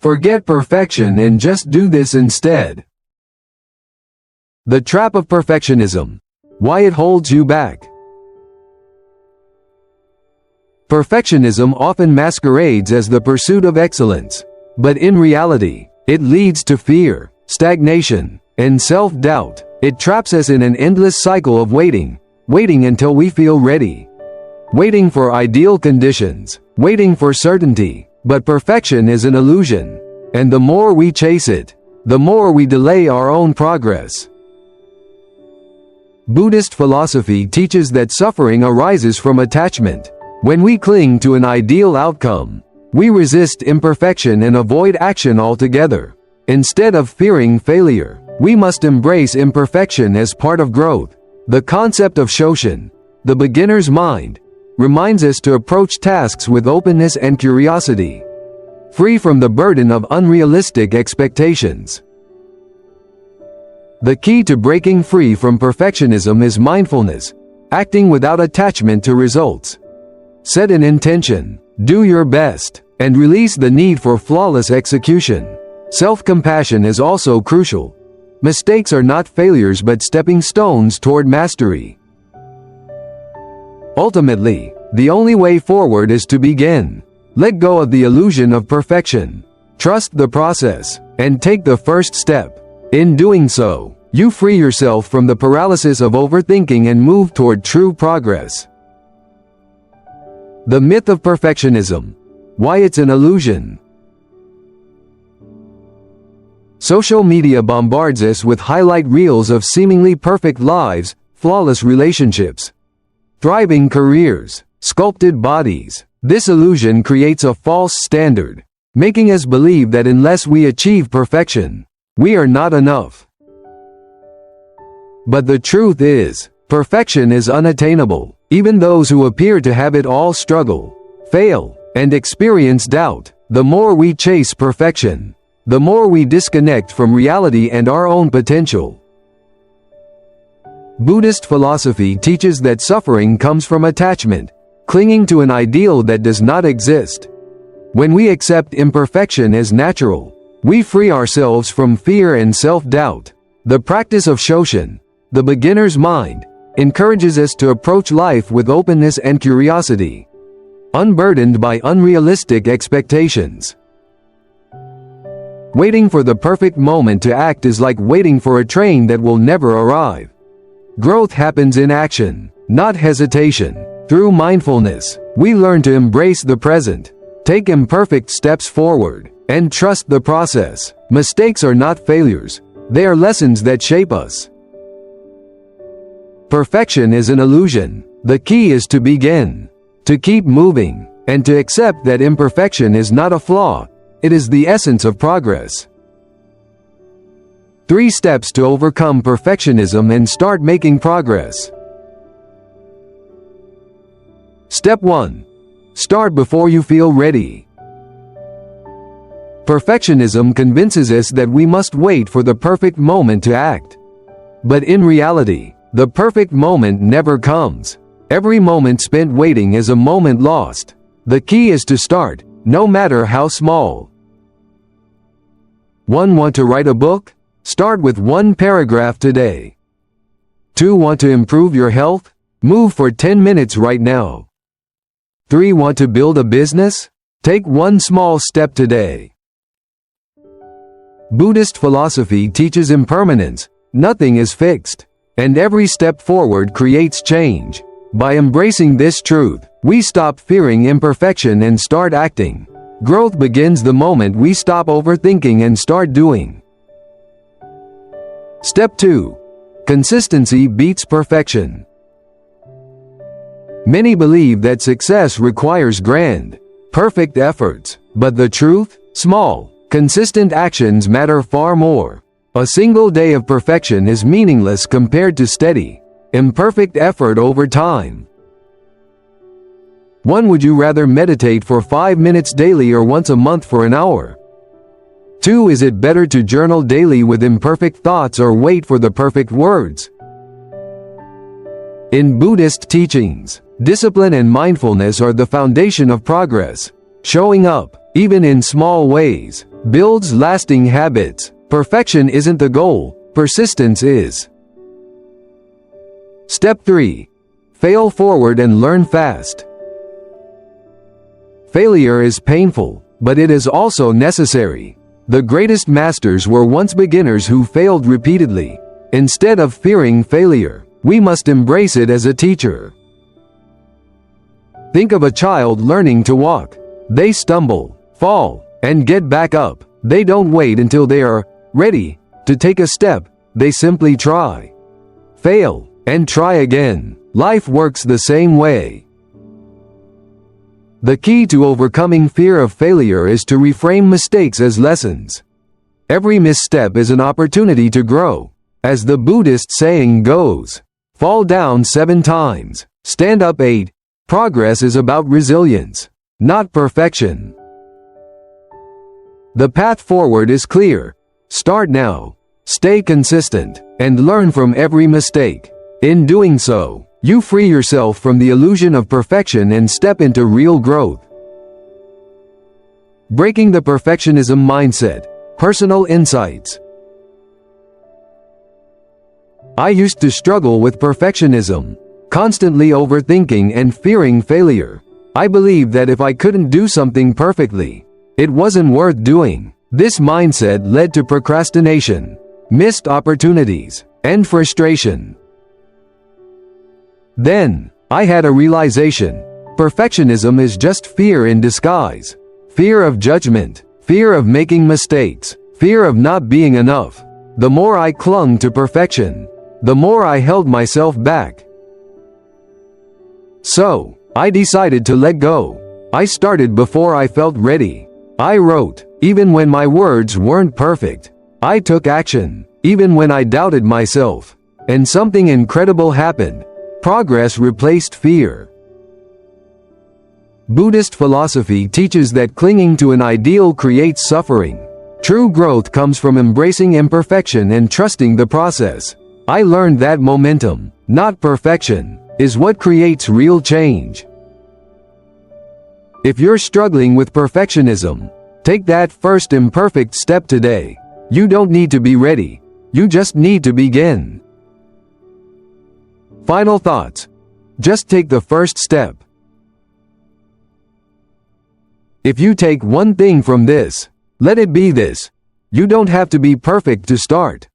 Forget perfection and just do this instead. The trap of perfectionism. Why it holds you back. Perfectionism often masquerades as the pursuit of excellence, but in reality, it leads to fear, stagnation, and self-doubt. It traps us in an endless cycle of waiting until we feel ready. Waiting for ideal conditions, waiting for certainty. But perfection is an illusion, and the more we chase it, the more we delay our own progress. Buddhist philosophy teaches that suffering arises from attachment. When we cling to an ideal outcome, we resist imperfection and avoid action altogether. Instead of fearing failure, we must embrace imperfection as part of growth. The concept of Shoshin, the beginner's mind, reminds us to approach tasks with openness and curiosity, free from the burden of unrealistic expectations. The key to breaking free from perfectionism is mindfulness, acting without attachment to results. Set an intention, do your best, and release the need for flawless execution. Self-compassion is also crucial. Mistakes are not failures but stepping stones toward mastery. Ultimately, the only way forward is to begin. Let go of the illusion of perfection. Trust the process, and take the first step. In doing so, you free yourself from the paralysis of overthinking and move toward true progress. The myth of perfectionism. Why it's an illusion. Social media bombards us with highlight reels of seemingly perfect lives, flawless relationships, thriving careers, sculpted bodies. This illusion creates a false standard, making us believe that unless we achieve perfection, we are not enough. But the truth is, perfection is unattainable. Even those who appear to have it all struggle, fail, and experience doubt. The more we chase perfection, the more we disconnect from reality and our own potential. Buddhist philosophy teaches that suffering comes from attachment, clinging to an ideal that does not exist. When we accept imperfection as natural, we free ourselves from fear and self-doubt. The practice of Shoshin, the beginner's mind, encourages us to approach life with openness and curiosity, unburdened by unrealistic expectations. Waiting for the perfect moment to act is like waiting for a train that will never arrive. Growth happens in action, not hesitation. Through mindfulness, we learn to embrace the present, take imperfect steps forward, and trust the process. Mistakes are not failures, they are lessons that shape us. Perfection is an illusion. The key is to begin, to keep moving, and to accept that imperfection is not a flaw, it is the essence of progress. 3 steps to overcome perfectionism and start making progress. Step 1. Start before you feel ready. Perfectionism convinces us that we must wait for the perfect moment to act. But in reality, the perfect moment never comes. Every moment spent waiting is a moment lost. The key is to start, no matter how small. 1. Want to write a book? Start with 1 paragraph today. 2. Want to improve your health? Move for 10 minutes right now. 3. Want to build a business? Take 1 small step today. Buddhist philosophy teaches impermanence. Nothing is fixed, and every step forward creates change. By embracing this truth, we stop fearing imperfection and start acting. Growth begins the moment we stop overthinking and start doing. Step 2. Consistency beats perfection. Many believe that success requires grand, perfect efforts, but the truth? Small, consistent actions matter far more. A single day of perfection is meaningless compared to steady, imperfect effort over time. 1. Would you rather meditate for 5 minutes daily or once a month for an hour? 2. Is it better to journal daily with imperfect thoughts or wait for the perfect words? In Buddhist teachings, discipline and mindfulness are the foundation of progress. Showing up, even in small ways, builds lasting habits. Perfection isn't the goal, persistence is. Step 3. Fail forward and learn fast. Failure is painful, but it is also necessary. The greatest masters were once beginners who failed repeatedly. Instead of fearing failure, we must embrace it as a teacher. Think of a child learning to walk. They stumble, fall, and get back up. They don't wait until they are ready to take a step. They simply try, fail, and try again. Life works the same way. The key to overcoming fear of failure is to reframe mistakes as lessons. Every misstep is an opportunity to grow. As the Buddhist saying goes, fall down 7 times, stand up 8. Progress is about resilience, not perfection. The path forward is clear. Start now, stay consistent, and learn from every mistake. In doing so, you free yourself from the illusion of perfection and step into real growth. Breaking the perfectionism mindset. Personal insights. I used to struggle with perfectionism, constantly overthinking and fearing failure. I believed that if I couldn't do something perfectly, it wasn't worth doing. This mindset led to procrastination, missed opportunities, and frustration. Then, I had a realization. Perfectionism is just fear in disguise. Fear of judgment, fear of making mistakes, fear of not being enough. The more I clung to perfection, the more I held myself back. So, I decided to let go. I started before I felt ready. I wrote, even when my words weren't perfect. I took action, even when I doubted myself. And something incredible happened. Progress replaced fear. Buddhist philosophy teaches that clinging to an ideal creates suffering. True growth comes from embracing imperfection and trusting the process. I learned that momentum, not perfection, is what creates real change. If you're struggling with perfectionism, take that first imperfect step today. You don't need to be ready. You just need to begin. Final thoughts. Just take the first step. If you take one thing from this, let it be this. You don't have to be perfect to start.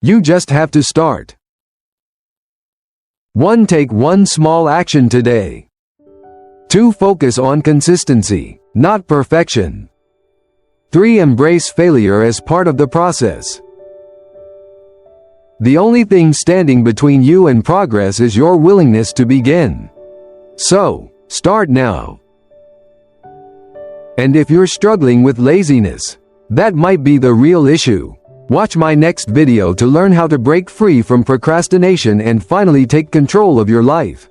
You just have to start. 1. Take one small action today. 2. Focus on consistency, not perfection. 3. Embrace failure as part of the process. The only thing standing between you and progress is your willingness to begin. So, start now. And if you're struggling with laziness, that might be the real issue. Watch my next video to learn how to break free from procrastination and finally take control of your life.